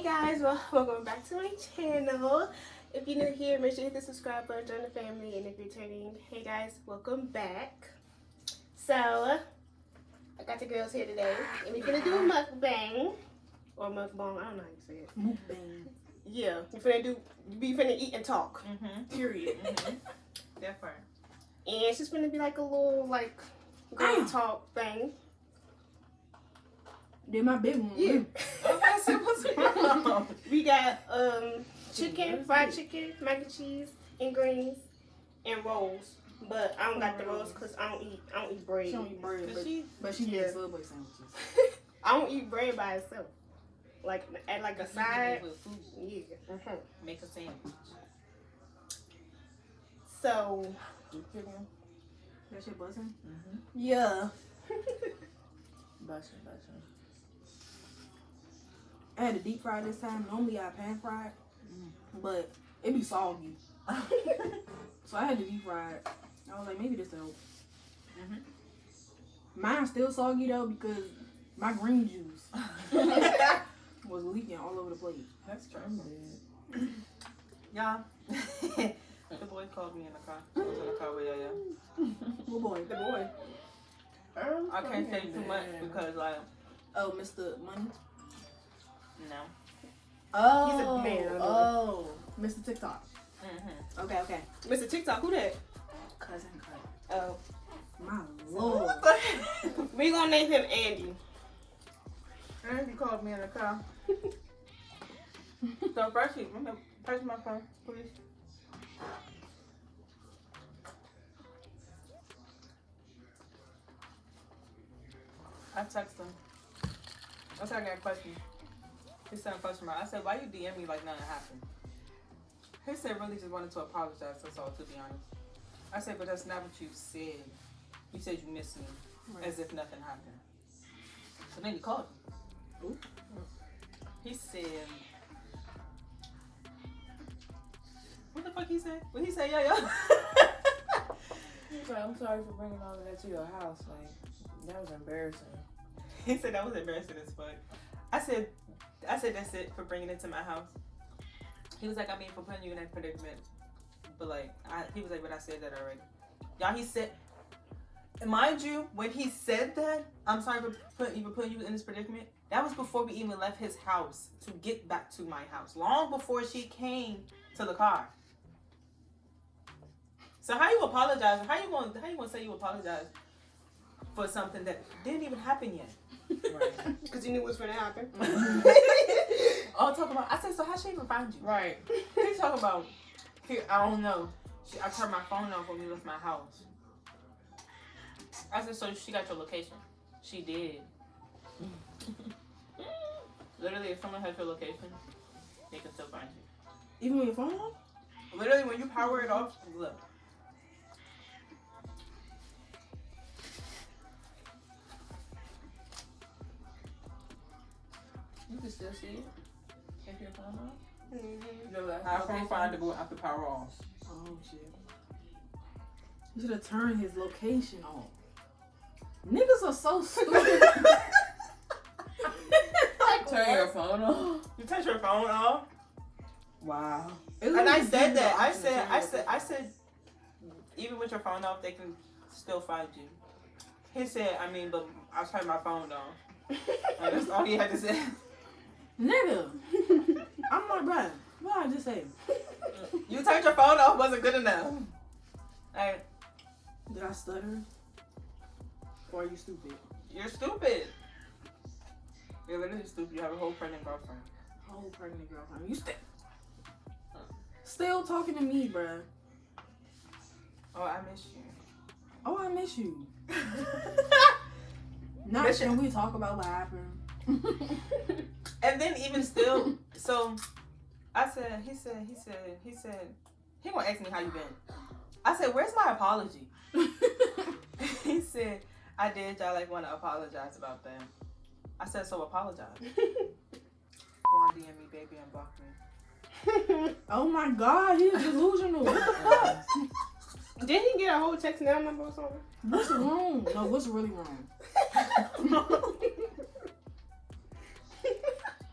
Hey guys, welcome back to my channel. If you're new here, make sure you hit the subscribe button, join the family, and if you're returning, hey guys, welcome back. So, I got the girls here today, and we're gonna do a mukbang, or mukbang, I don't know how you say it. MUKBANG. Yeah, we finna eat and talk. Period. That part. And it's just gonna be like a little, girl talk thing. Did my big one. Yeah. Okay, so what's wrong? We got chicken, fried chicken, mac and cheese, and greens, and rolls. But I don't got the rolls because I don't eat bread. She don't eat bread, but she yeah. eats Subway sandwiches. I don't eat bread by itself. Like at a side. With food. Yeah. Make a sandwich. So. That shit buzzing? Yeah. Bussin'. I had to deep fry this time. Normally I pan fry it, but it be soggy. So I had to deep fry it. I was like, maybe this will help. Mine's still soggy though because my green juice was leaking all over the plate. That's true. Y'all, the boy called me in the car. I was in the car with y'all. What boy? The boy. I can't say too much because, Oh, Mr. Money? no. Oh, He's a man. Oh, Mr. TikTok. Okay. Mr. TikTok, who that? Cousin Cut. Oh. My lord. We gonna name him Andy. Andy called me in the car. So first, press my phone, please. I text him. I said I got a question. He sent a question mark. I said, why you DM me like nothing happened? He said really just wanted to apologize, that's all, to be honest. I said, but that's not what you said. You said you missed me, as if nothing happened. So then he called me. Ooh. He said, what the fuck he said? What he say, yo? He's like, I'm sorry for bringing all of that to your house. Like, that was embarrassing. He said that was embarrassing as fuck. I said that's it for bringing it to my house. He was like, I mean, for putting you in that predicament. But he was like, but I said that already. Y'all, he said, and mind you, when he said that, I'm sorry for putting you in this predicament, that was before we even left his house to get back to my house. Long before she came to the car. So how you apologize? How you gonna say you apologize for something that didn't even happen yet? Right. Because you knew it was gonna happen. All talk about. I said, so how she even find you? Right. He's talking about. I don't know. I turned my phone off when we left my house. I said, so she got your location? She did. Literally, if someone has your location, they can still find you. Even when your phone off? Literally, when you power it off, look. You can still see it if your phone off. How can you find it after power off? Oh shit. You should have turned his location off. Niggas are so stupid. Turn your phone off. You touch your phone off? Wow. And I said that. I said, even with your phone off, they can still find you. He said, I mean, but I turned my phone off. And that's all he had to say. Nigga. I'm like, bruh, what I just say? You turned your phone off wasn't good enough. Hey, Did I stutter? Or are you stupid? you're stupid. You're literally stupid. You have a whole pregnant girlfriend. Whole pregnant girlfriend. You still talking to me, bruh. Oh, I miss you. Oh, I miss you. Not Miss can we talk about what happened? And then even still, so I said, he said, he gonna ask me how you been. I said, where's my apology? He said, I did. Y'all want to apologize about that. I said, so apologize. Go on DM me, baby, and block me. Oh my God, he's delusional. What the fuck? Did he get a whole text now number or something? What's wrong? No, what's really wrong?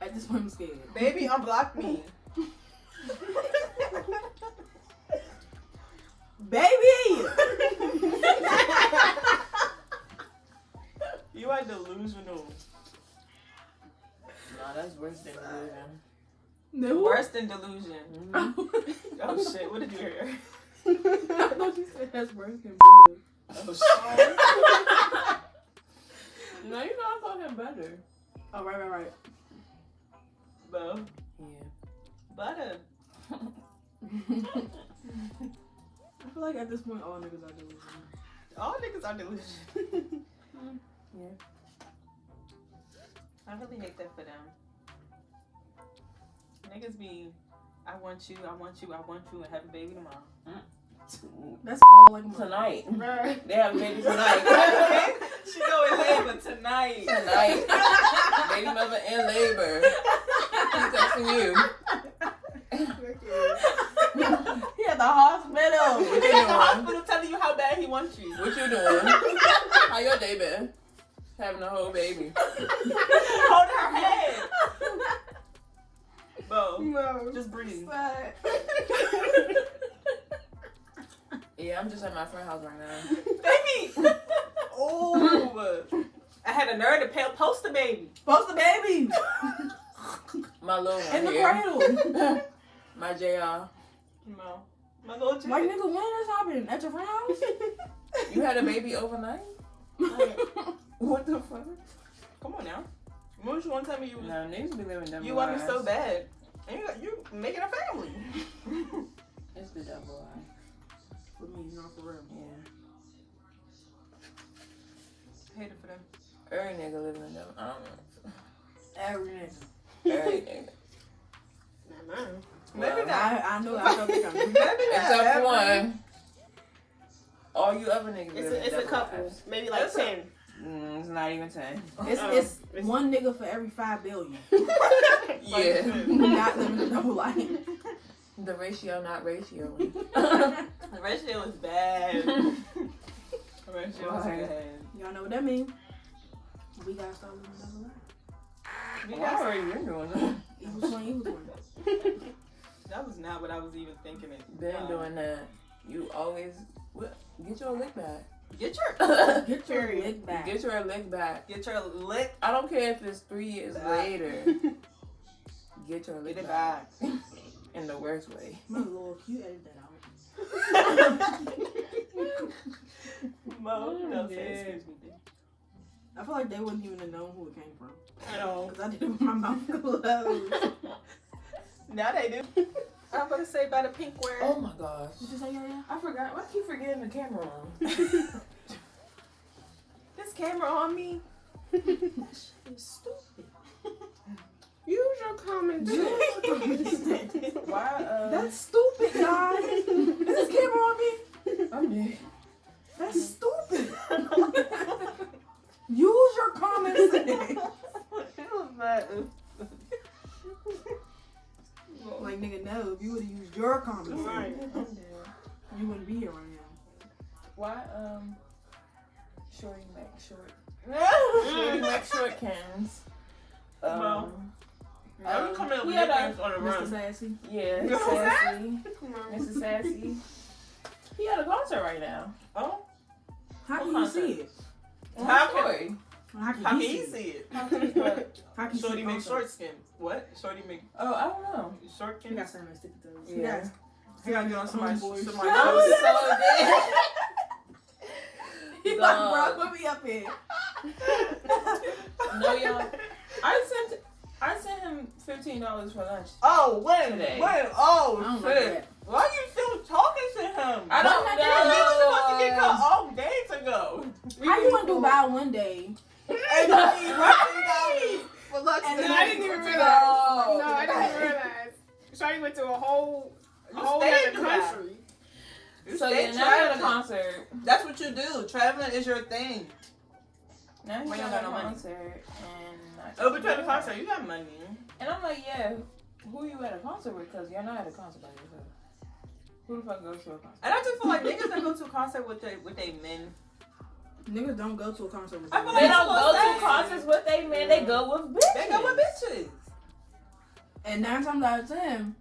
At this point, I'm scared. Baby, unblock me. Baby! You are delusional. Nah, that's worse than delusion. No. Worse than delusion. Mm-hmm. Oh shit, what did you hear? I thought you said that's worse than Buddha. Oh shit. No, you know I call him better. Oh, right. Bo. Yeah. Butter. I feel like at this point, all niggas are delusional. All niggas are delusional. Yeah. I really hate that for them. Niggas be, I want you, and have a baby tomorrow. That's all like Tonight. Right. They have a baby tonight. She going labor tonight. Tonight. Baby mother in labor. He's texting you. He at the hospital. What you He at the doing? hospital telling you how bad he wants you. What you doing? How your day been? Having a whole baby. Hold her head. Bo, No. just breathe. Yeah, I'm just at my friend's house right now. Baby! Oh, I had a nerve to post the baby. Post the baby. My little one In the here. cradle. My JR. No. My little chick. Like, nigga, when this happened? At your friend's house? You had a baby overnight? What the fuck? Come on now. When you want to tell me you was, No, niggas be living them you want me lives. so bad? And you making a family. It's the devil eye. For me, not for real. Yeah. Hate it for them. Every nigga living in them. I don't know. Every nigga. Every nigga. Not mine. Maybe Well, not. I know I felt like I'm Maybe not. Except for Every- one. All you other niggas live in It's a devil couple. lives. Maybe like It's a- 10. It's not even 10. It's one nigga for every 5 billion. Yeah. Not living a double life. The ratio, not ratio. The ratio is bad. The ratio is Why? bad. Y'all know what that means? We gotta start living a double life. We I got, already been doing that. Evil twin. that was not what I was even thinking. Been doing that. You always get your lick back. Get your Get your lick back. Get your lick back. get your lick. I don't care if it's 3 years Back. later. Get your lick Get it back. back. In the worst way. My lord, you edit that out. Mo, no, say Yeah. excuse me, bitch. I feel like they wouldn't even have known who it came from. At all. Because I did it with my mouth closed. Now they do. I'm gonna say by the pink word. Oh my gosh. Did you say yeah? I forgot. Why keep forgetting the camera on? This camera on me. It's stupid. Use your common sense. Why? That's stupid, guys. Is this camera on me? I'm dead. That's stupid. Use your common sense. It was bad. Like, nigga, no. If you would have used your common sense, Right. I'm dead. you wouldn't be here right now. Why? Shorty Mac short. Shorty Mac short cans. Well, I was coming up with yeah, nicknames on the Mr. run. Sassy. Yeah, You know what Sassy. Mr. Sassy. He at a concert right now. Oh, How can What you see it? How can- Shorty. How how can can you you see it? see it? How can you Shorty see make concert? short skin. What? Shorty make Oh, I don't know. short You skin? got something to stick to toes. Yeah. He gotta get on somebody's Homeboy. somebody's That was nose. so dead. He Dog. like, bro, put me up here. No, y'all. I sent him $15 for lunch. Oh, when? Today. When? I Oh, don't like shit. that. Why are you still talking to him? I don't He know. was supposed to get cut off days ago. How you want to do buy one day? And I need $15 for lunch. And No, then I didn't even $14. realize. Oh, No, I didn't realize. Shawty went to a whole You other stayed in Dubai. country. You So stay yeah, now at a traveling. concert. That's what you do. Traveling is your thing. Now he's When you at got a no money. concert and Oh, but you're at a concert. You got money. And I'm like, yeah, who you at a concert with? Because you're not at a concert by yourself. Who the fuck goes to a concert? And I just feel like niggas that go to a concert with they men. Niggas don't go to a concert with I feel you. like They that's don't what go I'm to saying. concerts with they men. They go with bitches. They go with bitches. And 9 times out of 10,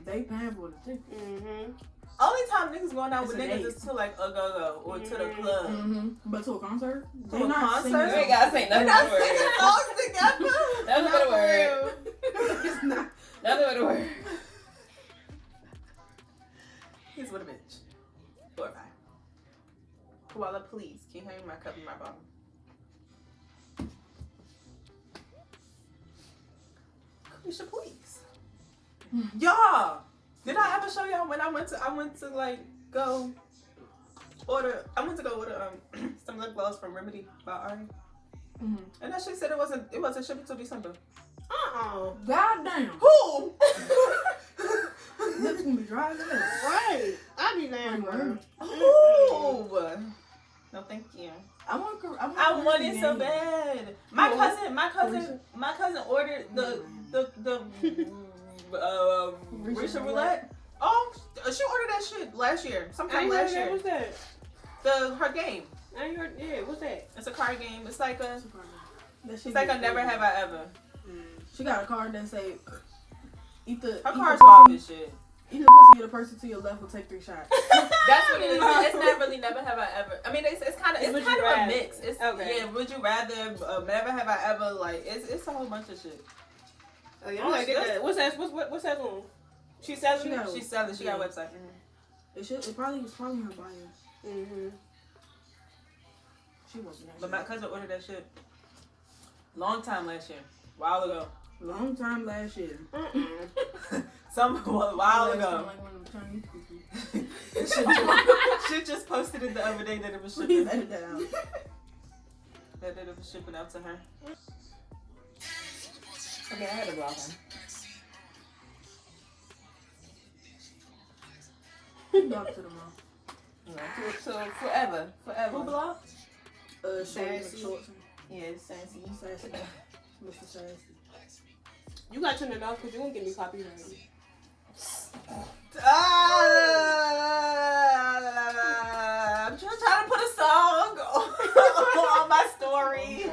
they paying for the ticket. Mm-hmm. Only time niggas going out It's with a niggas date. is to like a go-go or to the club. Mm-hmm. But to a concert, To they a not concert? singing. You ain't gotta say They're nothing not but a singing word. songs together. Nothing but a word. It's not. Nothing but a word. He's with a bitch. 4 or 5. Koala, please. Can you hand me my cup and my bottle? Kamisha, please. Y'all, did I ever show y'all when I went to like go order some lip gloss from Remedy by Ari? Mm-hmm. And that shit said it wasn't shipping till December. God damn. Who? Lips gonna be dry as hell. Right. I be damn, bro. Who? No, thank you. I I want it so bad. My cousin ordered the Risha roulette. Oh, she ordered that shit last year. Sometime last year. What's that? Her game. I ain't heard. Yeah, what's that? It's a card game. It's like a It's a never have I ever. She got a card that say, Her card's bomb and shit. Eat the pussy of the person to your left will take 3 shots. That's what it is. It's not really never have I ever. I mean, it's kind of Would you a rather? mix. It's Okay. yeah. Would you rather? Never have I ever? Like it's a whole bunch of shit. Oh, yeah, I'm gonna get that. What's that? What's that one? She selling it? She's selling. She got a website. It probably was probably her bio. Mm-hmm. She wasn't that But shit. my cousin ordered that shit long time last year, while ago. Long time last year. A while Last ago. time, like one of them Chinese people. She just posted it the other day that it was Please shipping. edit that out. That it was shipping out to her. Okay, I had to block him. Talk to them all. So forever. Who blocked? Shorty Sassy. McShorty. Yeah, it's Sassy. Sassy. Mr. Sassy. You got to turn it off because you won't get me copyrighted. I'm just trying to put a song on my story.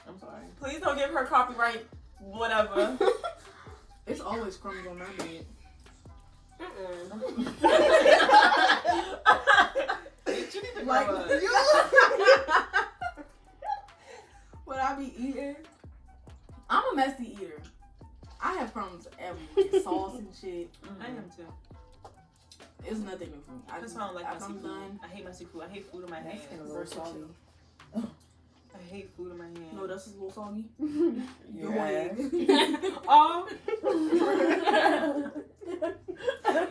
I'm sorry. Please don't give her copyright, whatever. It's always crumbs on my bed. Bitch, you need to Like, grow up. What I be eating? I'm a messy eater. I have crumbs everywhere. Sauce and shit. I am too. It's nothing new for me. That's why I don't like after messy I'm food. done. I hate messy food. I hate food in my hands. Versatile. I hate food in my hands. No, that's a little soggy. Your wig. Oh.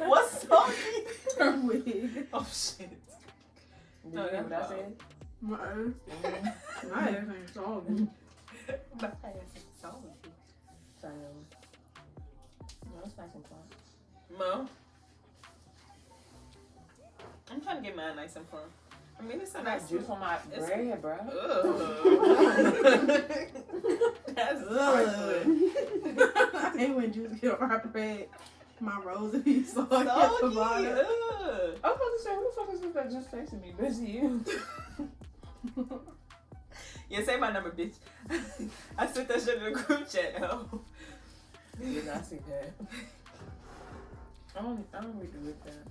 What's soggy? Her wig. Oh shit. Did you hear what I said? My ass ain't soggy. My ass is soggy. So, no, it's nice and plump. Mo? I'm trying to get mine nice and plump. I mean, it's a I nice got juice on my It's- bread, bro. Ugh. That's Ugh. I hate when juice get on my bread. My rolls and be soggy at the soggy. bottom. Ugh. I was about to say, who the fuck is this that just texted me? Bitch, you. Yeah, say my number, bitch. I sent that shit in the group chat. Oh. You did not see that. I don't really do with that.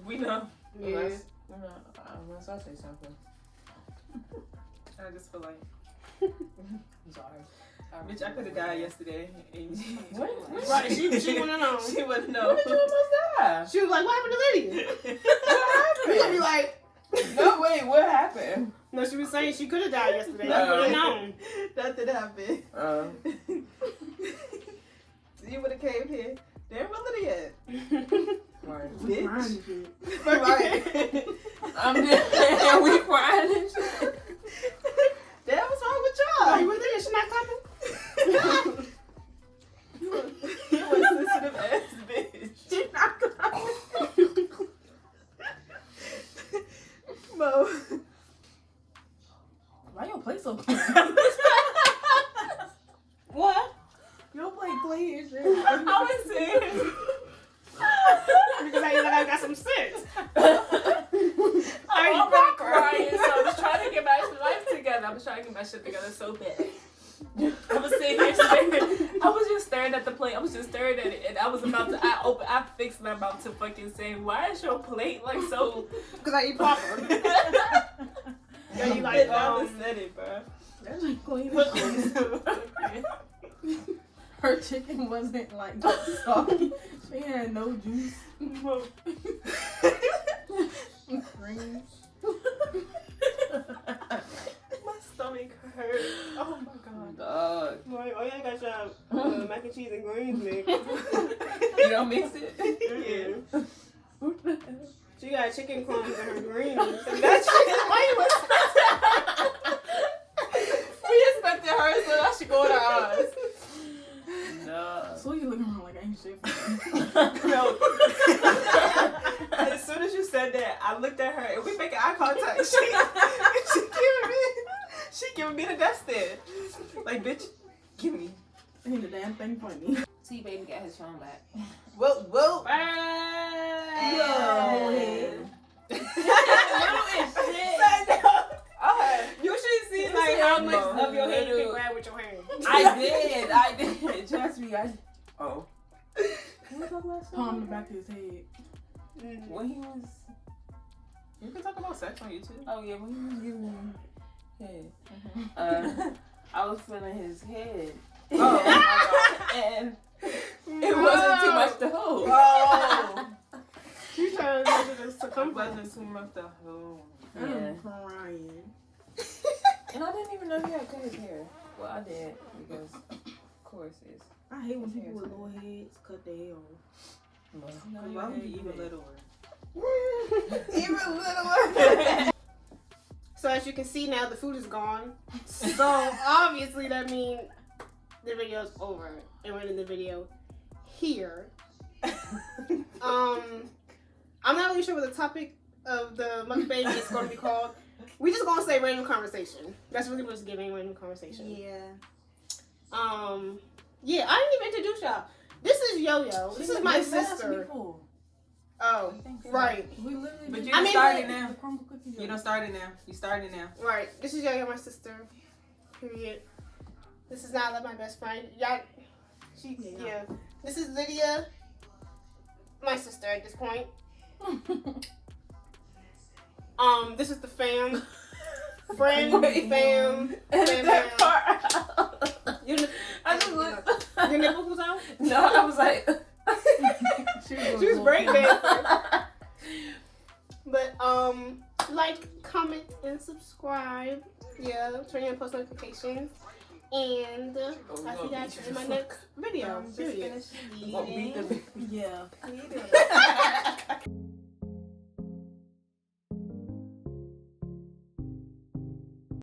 We know. Yeah. Unless I say something. I just feel like, I'm sorry. bitch, I could have died yesterday. And What? Right, she wanna know. She wouldn't know. When did you almost die? She was like, what happened to Lydia? What You gonna be happened? like, No, wait, what happened? no, she was saying she could have died yesterday. No. You would have known. Nothing happened. You would have came here. Damn, where Lydia at? Right. We crying and shit. Right. I'm just saying, we crying and shit. Damn, what's wrong with Oh, y'all? you Lydia? She not coming? You a sensitive ass bitch. She not coming. Mo. Why your plate so clean? What? Your plate clean and shit. I was saying. Because I look like I got some sense. I'm already crying, so I was trying to get my life together. I was trying to get my shit together so bad. I was sitting here saying, I was just staring at it, and I was about to. I fixed my mouth to fucking say, "Why is your plate like so?" Because I eat proper. Yeah, you like I said it, bro. That's like clean. Her chicken wasn't like soggy. She had no juice. Green. My stomach hurt. Oh my god. Dog. Boy, oh yeah, I got your mac and cheese and greens mixed. You don't mix it. Yeah. She got chicken crumbs in her greens. And that chicken, why you We expected her, so that should go in her eyes. No. So you looking around like ain't shit. No. As soon as you said that, I looked at her and we making eye contact. She giving me the death stare. Like, bitch, give me. Ain't a damn thing funny. T baby got his phone back. Whoa, whoa. You should see like how much of your hand you can grab with your hand? I did. Trust me, Oh. Can we talk about something? Palm the back of his head. When he was. You can talk about sex on YouTube. Oh, yeah, when he was giving me head. I was feeling his head. Oh, my God. And it wasn't too much to hold. Oh. You trying to measure the It circumference? wasn't too much to hold. Yeah. I'm crying. And I didn't even know he had cut his hair. Well, I did because, of course, it's. I hate when people with low heads cut their hair off. Why would you even littler? Even littler. So as you can see now, the food is gone. So obviously that means the video's over, and we're in the video here. I'm not really sure what the topic of the mukbang is going to be called. We just gonna say random conversation. That's really what's giving, random conversation. Yeah. Yeah, I didn't even introduce y'all. This is Yo-Yo. This is my sister. Oh, right. We literally. But you I done mean, started but- now. crumble cookies. You done started now. You started now. Right. This is Yo-Yo, my sister. Period. This is Nala, my best friend. Y'all, yeah. This is Lydia, my sister at this point. This is the fam. Friend, fam. I just looked. Your nipples was out? No, I was like. She was breakdancing. But, like, comment, and subscribe. Yeah, turn on post notifications. And I'll see you guys in my next video. Period. What we do. Yeah. How you doing?